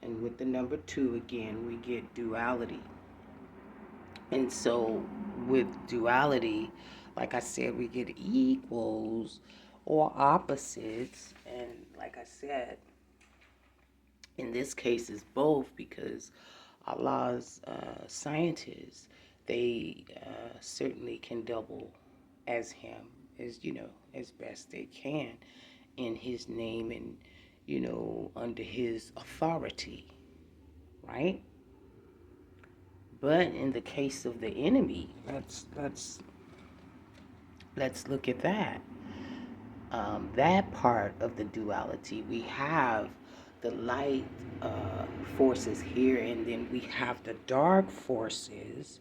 And with the number 2, again, we get duality. And so with duality, like I said, we get equals or opposites. And like I said, in this case, it's both because Allah's scientists, they certainly can double as him, as as best they can in his name and under his authority, right? But in the case of the enemy, let's look at that. That part of the duality, we have the light forces here, and then we have the dark forces.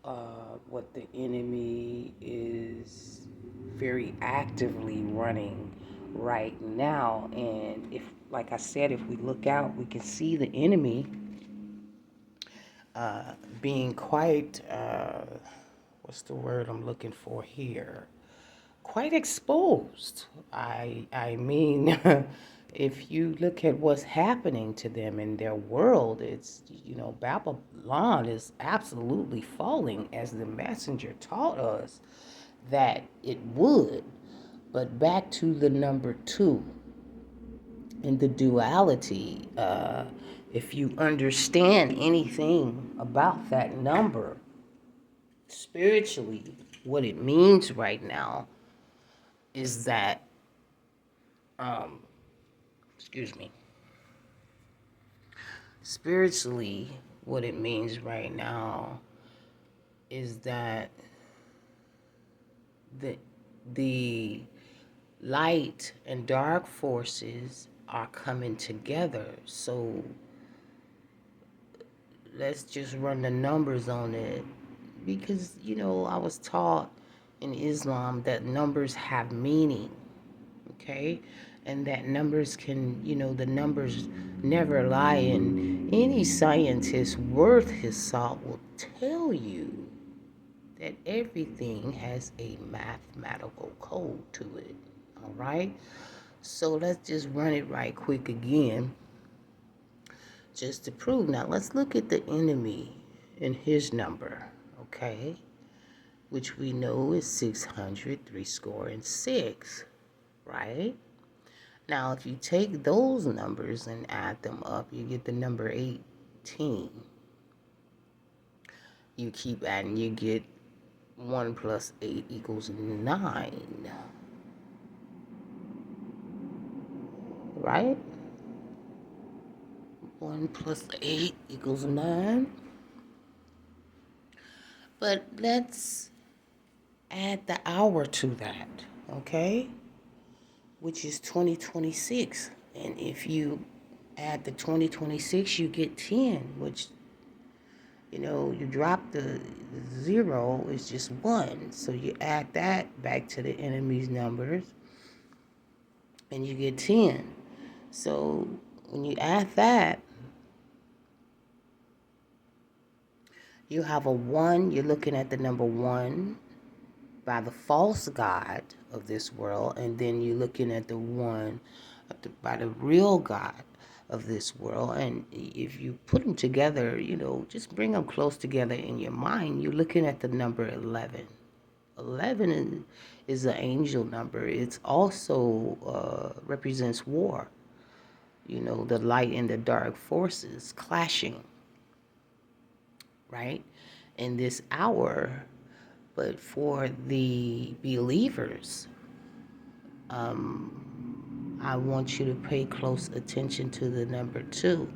What the enemy is very actively running right now, and if, like I said, if we look out, we can see the enemy being quite, what's the word I'm looking for here? Quite exposed. I mean, if you look at what's happening to them in their world, it's, Babylon is absolutely falling, as the messenger taught us that it would. But back to the number 2 in the duality, if you understand anything about that number, spiritually, what it means right now is that, um, excuse me, spiritually, what it means right now is that the the light and dark forces are coming together. So let's just run the numbers on it, because I was taught in Islam that numbers have meaning, okay? And that numbers can, the numbers never lie. And any scientist worth his salt will tell you that everything has a mathematical code to it, all right? So let's just run it right quick again, just to prove. Now, let's look at the enemy and his number, okay? Which we know is 600, 6, right? Now, if you take those numbers and add them up, you get the number 18. You keep adding, you get 1 plus 8 equals 9. Right? 1 plus 8 equals 9. But let's add the hour to that, okay? Which is 2026. And if you add the 2026, you get 10, which, you drop the 0, it's just 1. So you add that back to the enemy's numbers, and you get 10. So when you add that, you have a 1. You're looking at the number 1 by the false God of this world, and then you're looking at the 1 by the real God of this world. And if you put them together, just bring them close together in your mind, you're looking at the number 11. 11 is an angel number. It's also represents war. The light and the dark forces clashing, right, in this hour. But for the believers, I want you to pay close attention to the number 2,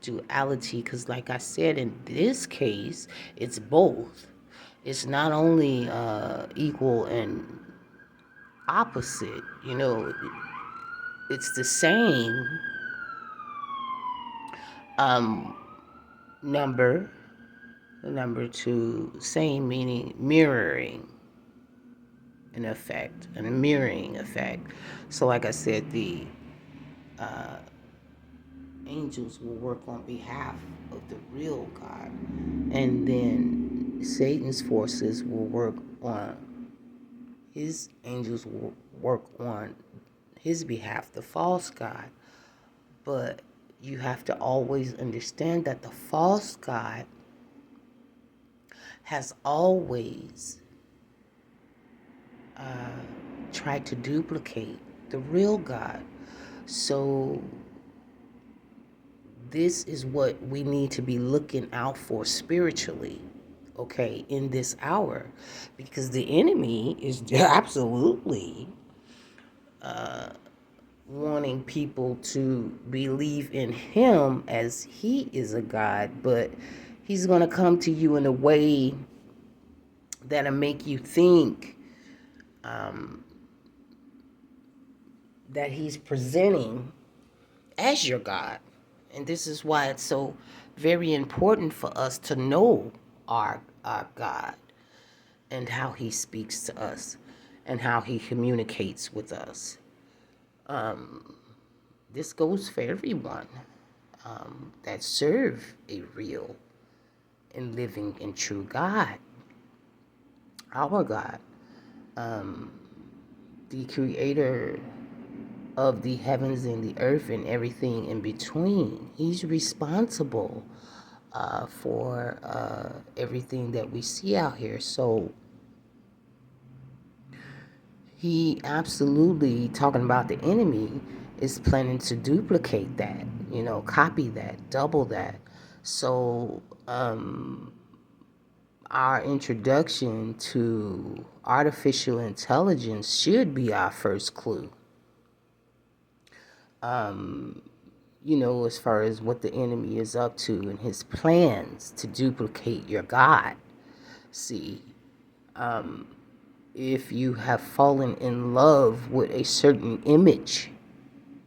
duality, because like I said, in this case, it's both. It's not only equal and opposite, it's the same number, the number 2, same meaning, mirroring an effect, and a mirroring effect. So like I said, the angels will work on behalf of the real God, and then Satan's forces will work on, his angels will work on his behalf, the false God. But you have to always understand that the false God has always tried to duplicate the real God. So this is what we need to be looking out for spiritually, okay, in this hour, because the enemy is absolutely wanting people to believe in him as he is a God, but he's going to come to you in a way that'll make you think that he's presenting as your God. And this is why it's so very important for us to know our God and how he speaks to us and how he communicates with us. This goes for everyone that serve a real and living and true God, our God, the creator of the heavens and the earth and everything in between. He's responsible for everything that we see out here. So he absolutely, talking about the enemy, is planning to duplicate that, copy that, double that. So our introduction to artificial intelligence should be our first clue. As far as what the enemy is up to and his plans to duplicate your God. See, if you have fallen in love with a certain image,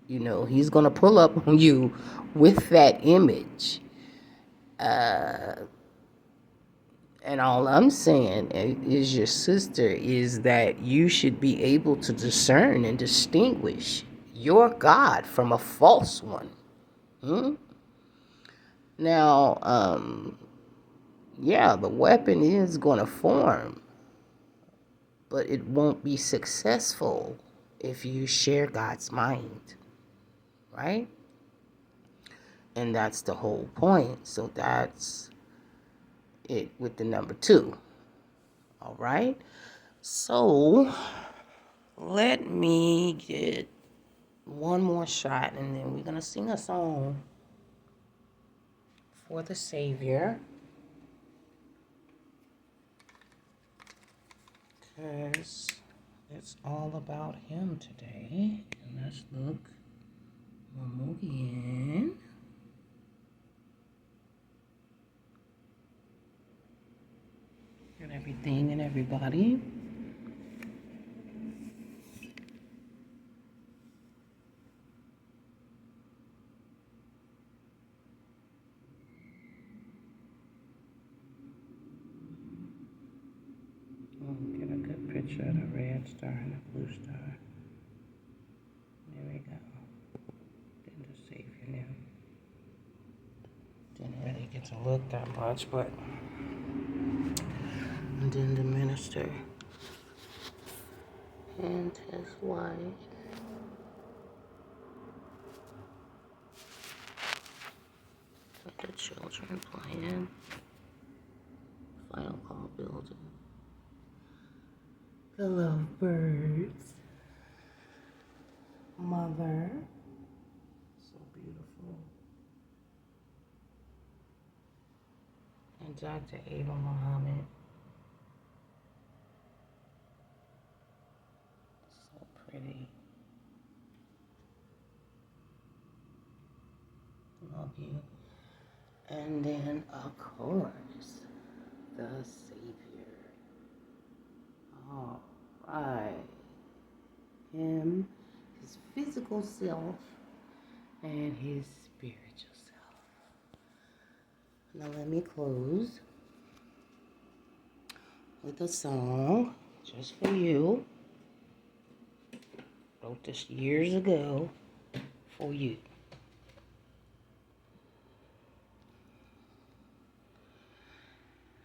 he's going to pull up on you with that image. And all I'm saying is, your sister, is that you should be able to discern and distinguish your God from a false one. Now, yeah, the weapon is going to form, but it won't be successful if you share God's mind, right? And that's the whole point. So that's it with the number 2. All right. So let me get one more shot, and then we're going to sing a song for the Savior. Because it's all about him today. And let's look one more again. And everything and everybody. Get a good picture of the red star and the blue star. There we go. Then the Savior now. Didn't really get to look that much, but. And then the minister and his wife. The children playing. Final call building. The lovebirds. Mother. So beautiful. And Dr. Ava Muhammad. So pretty. Love you. And then, of course, the Savior. All right. Him, his physical self, and his spiritual self. Now let me close with a song just for you. Wrote this years ago for you.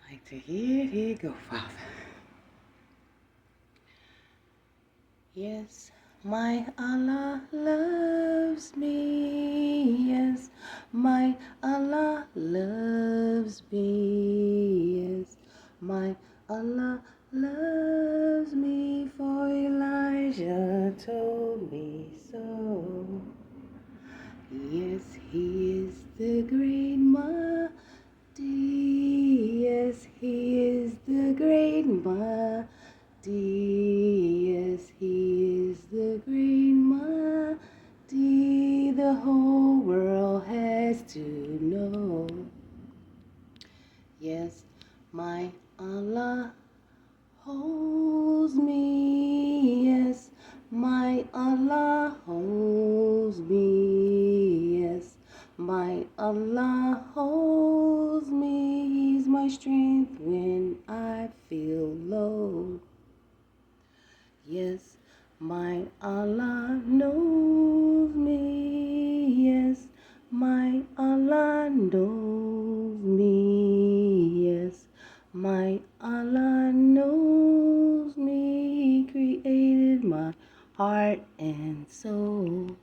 Like to hear it go, Father. Yes, my Allah loves me. Yes, my Allah loves me. Yes, my Allah loves me, for Elijah told me so. Yes, he is the great Mahdi. Yes, he is the great Mahdi. Yes, he is the great Mahdi. The whole world has to know. Yes, my Allah holds me. Yes, my Allah holds me. Yes, my Allah holds me. He's my strength when I feel low. Yes, my Allah knows me. Yes, my Allah knows me. Yes, my Allah knows me. He created my heart and soul.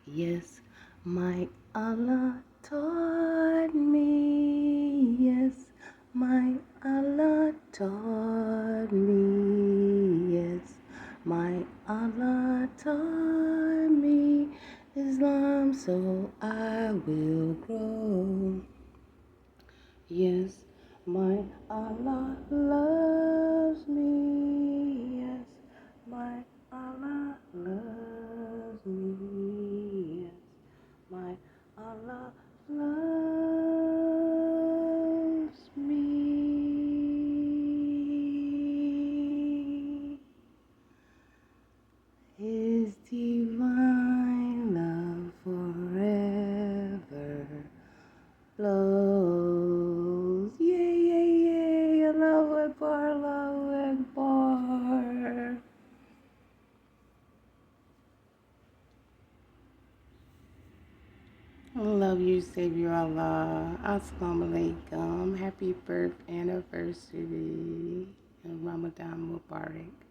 Yes, my Allah taught me. Yes, my Allah taught me. Yes, my Allah taught me Islam, so I will grow. Yes, my Allah loves me. Yes, my Allah loves me. Yes, my Allah loves me. His divine love forever flows. Yay, yay, yay. Allahu Akbar, Allahu Akbar. I love you, Savior Allah. Assalamu alaikum. Happy birth anniversary. And Ramadan Mubarak.